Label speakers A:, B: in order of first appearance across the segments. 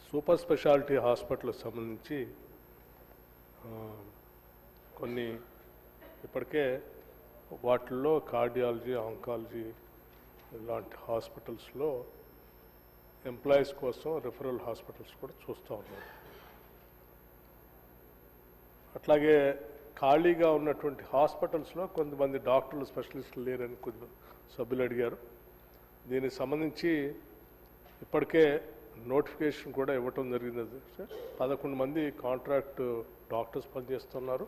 A: Super speciality హాస్పిటల్కి సంబంధించి కొన్ని ఇప్పటికే వాటిల్లో కార్డియాలజీ, ఆంకాలజీ ఇలాంటి హాస్పిటల్స్లో ఎంప్లాయీస్ కోసం రిఫరల్ హాస్పిటల్స్ కూడా చూస్తూ ఉన్నారు. అట్లాగే ఖాళీగా ఉన్నటువంటి హాస్పిటల్స్లో కొంతమంది డాక్టర్లు, స్పెషలిస్టులు లేరని కొద్ది సభ్యులు అడిగారు. దీనికి సంబంధించి ఇప్పటికే నోటిఫికేషన్ కూడా ఇవ్వటం జరిగింది. 11 మంది కాంట్రాక్ట్ డాక్టర్స్ పనిచేస్తున్నారు.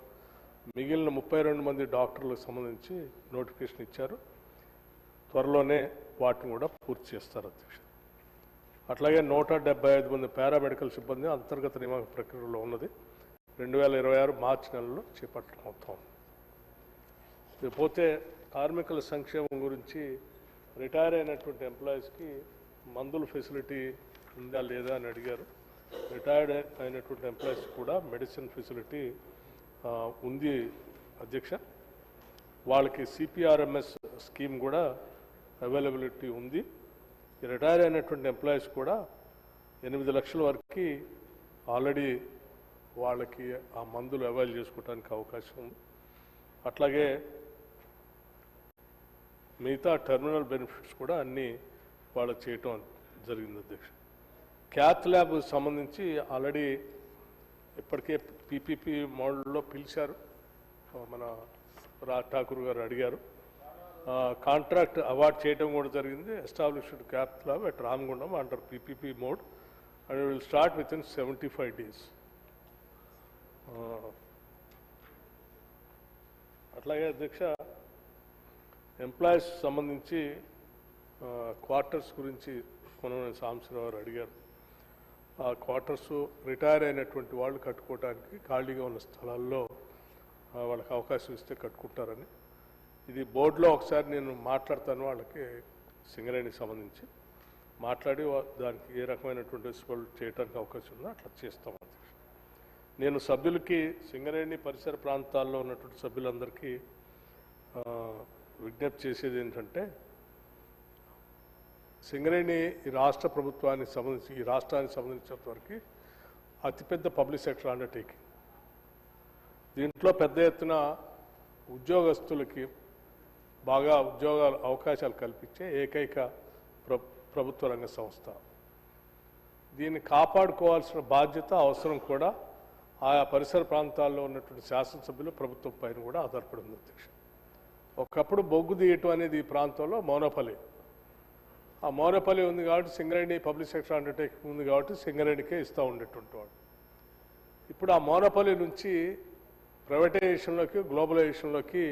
A: మిగిలిన 32 మంది డాక్టర్లకు సంబంధించి నోటిఫికేషన్ ఇచ్చారు. త్వరలోనే వాటిని కూడా పూర్తి చేస్తారు అధ్యక్ష. అట్లాగే 175 మంది పారామెడికల్ సిబ్బంది అంతర్గత నియామక ప్రక్రియలో ఉన్నది. 2026 మార్చి నెలలో చేపట్టడం అవుతాం. పోతే కార్మికుల సంక్షేమం గురించి రిటైర్ అయినటువంటి ఎంప్లాయీస్కి మందుల ఫెసిలిటీ ఉందా లేదా అని అడిగారు. రిటైర్డ్ అయినటువంటి ఎంప్లాయీస్ కూడా మెడిసిన్ ఫెసిలిటీ ఉంది అధ్యక్ష. వాళ్ళకి సిపిఆర్ఎంఎస్ స్కీమ్ కూడా అవైలబిలిటీ ఉంది. రిటైర్ అయినటువంటి ఎంప్లాయీస్ కూడా 8 లక్షల వరకు ఆల్రెడీ వాళ్ళకి ఆ మందులు అవైల్ చేసుకోవడానికి అవకాశం ఉంది. అట్లాగే మిగతా టెర్మినల్ బెనిఫిట్స్ కూడా అన్నీ వాళ్ళు చేయటం జరిగింది అధ్యక్ష. క్యాత్ ల్యాబ్ సంబంధించి ఆల్రెడీ ఇప్పటికే పీపీపీ మోడల్లో పిలిచారు. మన రాజ్ ఠాకూర్ గారు అడిగారు. కాంట్రాక్ట్ అవార్డ్ చేయడం కూడా జరిగింది. Established cath lab at Ramagundam under PPP mode and will start with in 75 days. అట్లాగే అధ్యక్ష ఎంప్లాయీస్ సంబంధించి క్వార్టర్స్ గురించి కొనవని సాంబశివరావు గారు అడిగారు. ఆ క్వార్టర్స్ రిటైర్ అయినటువంటి వాళ్ళు కట్టుకోవడానికి ఖాళీగా ఉన్న స్థలాల్లో వాళ్ళకి అవకాశం ఇస్తే కట్టుకుంటారని, ఇది బోర్డులో ఒకసారి నేను మాట్లాడతాను. వాళ్ళకి సింగరేణికి సంబంధించి మాట్లాడి దానికి ఏ రకమైనటువంటి రెస్పాండ్ చేయడానికి అవకాశం ఉందో అట్లా చేస్తాం. నేను సభ్యులకి సింగరేణి పరిసర ప్రాంతాల్లో ఉన్నటువంటి సభ్యులందరికీ విజ్ఞప్తి చేసేది ఏంటంటే, సింగరేణి ఈ రాష్ట్ర ప్రభుత్వానికి సంబంధించి, ఈ రాష్ట్రానికి సంబంధించినంత వరకు అతిపెద్ద పబ్లిక్ సెక్టర్ అండర్టేకింగ్. దీంట్లో పెద్ద ఎత్తున ఉద్యోగస్తులకి బాగా ఉద్యోగాల అవకాశాలు కల్పించే ఏకైక ప్రభుత్వ రంగ సంస్థ. దీన్ని కాపాడుకోవాల్సిన బాధ్యత, అవసరం కూడా ఆయా పరిసర ప్రాంతాల్లో ఉన్నటువంటి శాసనసభ్యులు, ప్రభుత్వం పైన కూడా ఆధారపడి ఉంది అధ్యక్ష. ఒకప్పుడు బొగ్గు తీయటం అనేది ఈ ప్రాంతంలో మోనోపలి. ఆ మోనోపలి ఉంది కాబట్టి సింగరేణి పబ్లిక్ సెక్టర్ అండర్టేకింగ్ ఉంది కాబట్టి సింగరేణికే ఇస్తూ ఉండేటువంటి వాడు. ఇప్పుడు ఆ మోనోపలి నుంచి ప్రైవేటైజేషన్లోకి, గ్లోబలైజేషన్లోకి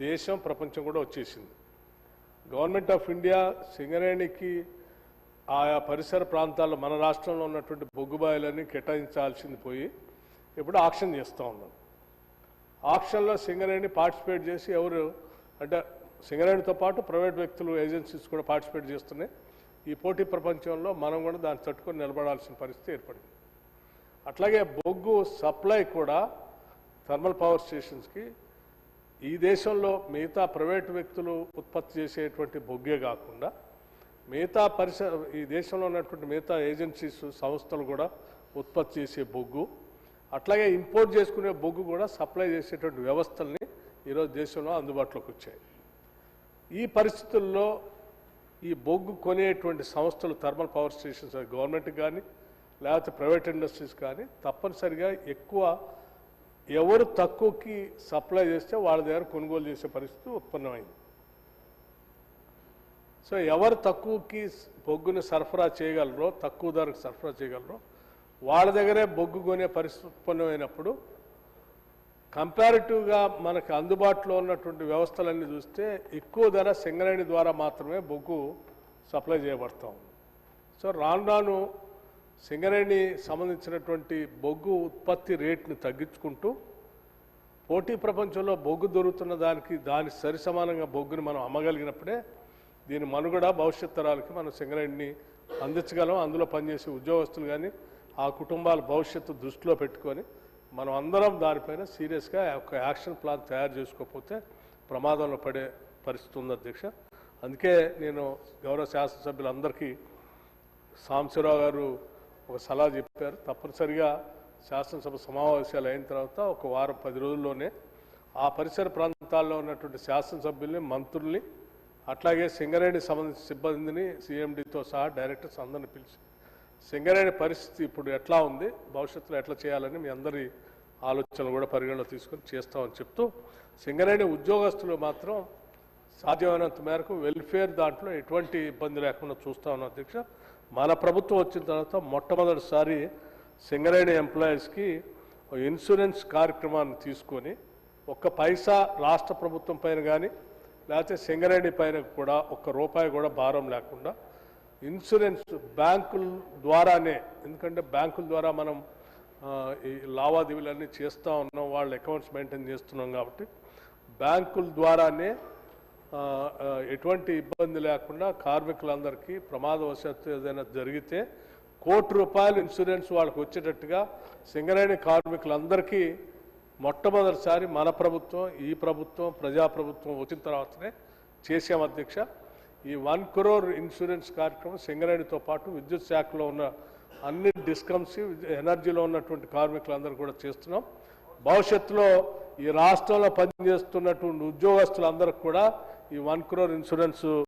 A: దేశం, ప్రపంచం కూడా వచ్చేసింది. గవర్నమెంట్ ఆఫ్ ఇండియా సింగరేణికి ఆయా పరిసర ప్రాంతాల్లో మన రాష్ట్రంలో ఉన్నటువంటి బొగ్గుబాయిలన్నీ కేటాయించాల్సింది పోయి ఇప్పుడు ఆక్షన్ చేస్తూ ఉన్నాం. ఆక్షన్లో సింగరేణి పార్టిసిపేట్ చేసి ఎవరు అంటే సింగరేణితో పాటు ప్రైవేట్ వ్యక్తులు, ఏజెన్సీస్ కూడా పార్టిసిపేట్ చేస్తున్నాయి. ఈ పోటీ ప్రపంచంలో మనం కూడా దాన్ని తట్టుకొని నిలబడాల్సిన పరిస్థితి ఏర్పడింది. అట్లాగే బొగ్గు సప్లై కూడా థర్మల్ పవర్ స్టేషన్స్కి ఈ దేశంలో మిగతా ప్రైవేట్ వ్యక్తులు ఉత్పత్తి చేసేటువంటి బొగ్గే కాకుండా మిగతా ఈ దేశంలో ఉన్నటువంటి మిగతా ఏజెన్సీస్, సంస్థలు కూడా ఉత్పత్తి చేసే బొగ్గు, అట్లాగే ఇంపోర్ట్ చేసుకునే బొగ్గు కూడా సప్లై చేసేటువంటి వ్యవస్థల్ని ఈరోజు దేశంలో అందుబాటులోకి వచ్చాయి. ఈ పరిస్థితుల్లో ఈ బొగ్గు కొనేటువంటి సంస్థలు, థర్మల్ పవర్ స్టేషన్స్, గవర్నమెంట్ కానీ లేకపోతే ప్రైవేట్ ఇండస్ట్రీస్ కానీ తప్పనిసరిగా ఎక్కువ ఎవరు తక్కువకి సప్లై చేస్తే వాళ్ళ దగ్గర కొనుగోలు చేసే పరిస్థితి ఉత్పన్నమైంది. సో ఎవరు తక్కువకి బొగ్గుని సరఫరా చేయగలరో, తక్కువ ధరకు సరఫరా చేయగలరో వాళ్ళ దగ్గరే బొగ్గు కొనే పరిస్థితి ఉత్పన్నమైనప్పుడు కంపారిటివ్గా మనకు అందుబాటులో ఉన్నటువంటి వ్యవస్థలన్నీ చూస్తే ఎక్కువ ధర సింగరేణి ద్వారా మాత్రమే బొగ్గు సప్లై చేయబడతా ఉంది. సో రాను రాను సింగరేణి సంబంధించినటువంటి బొగ్గు ఉత్పత్తి రేట్ని తగ్గించుకుంటూ పోటీ ప్రపంచంలో బొగ్గు దొరుకుతున్న దాని సరి సమానంగా బొగ్గుని మనం అమ్మగలిగినప్పుడే దీని మనుగడ భవిష్యత్ తరాలకి మనం సింగరేణిని అందించగలం. అందులో పనిచేసే ఉద్యోగస్తులు కానీ ఆ కుటుంబాల భవిష్యత్తు దృష్టిలో పెట్టుకొని మనం అందరం దానిపైన సీరియస్గా ఒక యాక్షన్ ప్లాన్ తయారు చేసుకోకపోతే ప్రమాదంలో పడే పరిస్థితి ఉంది అధ్యక్ష. అందుకే నేను గౌరవ శాసనసభ్యులందరికీ సాంబశివరావు గారు ఒక సలహా చెప్పారు. తప్పనిసరిగా శాసనసభ సమావేశాలు అయిన తర్వాత ఒక వారం 10 రోజుల్లోనే ఆ పరిసర ప్రాంతాల్లో ఉన్నటువంటి శాసనసభ్యుల్ని, మంత్రుల్ని, అట్లాగే సింగరేణి సంబంధించిన సిబ్బందిని, సిఎండితో సహా డైరెక్టర్స్ అందరిని పిలిచి సింగరేణి పరిస్థితి ఇప్పుడు ఎట్లా ఉంది, భవిష్యత్తులో ఎట్లా చేయాలని మీ అందరి ఆలోచనలు కూడా పరిగణలో తీసుకొని చేస్తామని చెప్తూ, సింగరేణి ఉద్యోగస్తులు మాత్రం సాధ్యమైనంత మేరకు వెల్ఫేర్ దాంట్లో ఎటువంటి ఇబ్బంది లేకుండా చూస్తా ఉన్నాం అధ్యక్ష. మన ప్రభుత్వం వచ్చిన తర్వాత మొట్టమొదటిసారి సింగరేణి ఎంప్లాయీస్కి ఇన్సూరెన్స్ కార్యక్రమాన్ని తీసుకొని ఒక్క పైసా రాష్ట్ర ప్రభుత్వం పైన కానీ లేకపోతే సింగరేణి పైన కూడా ఒక్క రూపాయి కూడా భారం లేకుండా ఇన్సూరెన్స్ బ్యాంకుల ద్వారానే, ఎందుకంటే బ్యాంకుల ద్వారా మనం ఈ లావాదేవీలన్నీ చేస్తూ ఉన్నాం, వాళ్ళ అకౌంట్స్ మెయింటైన్ చేస్తున్నాం కాబట్టి బ్యాంకుల ద్వారానే ఎటువంటి ఇబ్బంది లేకుండా కార్మికులందరికీ ప్రమాదవశాత్తు ఏదైనా జరిగితే ₹1,00,00,000 ఇన్సూరెన్స్ వాళ్ళకి వచ్చేటట్టుగా సింగరేణి కార్మికులందరికీ మొట్టమొదటిసారి మన ప్రభుత్వం, ఈ ప్రభుత్వం, ప్రజాప్రభుత్వం వచ్చిన తర్వాతనే చేసాం అధ్యక్ష. ఈ 1 crore ఇన్సూరెన్స్ కార్యక్రమం సింగరేణితో పాటు విద్యుత్ శాఖలో ఉన్న అన్ని డిస్కమ్స్, ఎనర్జీలో ఉన్నటువంటి కార్మికులందరూ కూడా చేస్తున్నాం. భవిష్యత్తులో ఈ రాష్ట్రంలో పనిచేస్తున్నటువంటి ఉద్యోగస్తులందరికీ కూడా ఈ 1 crore ఇన్సూరెన్స్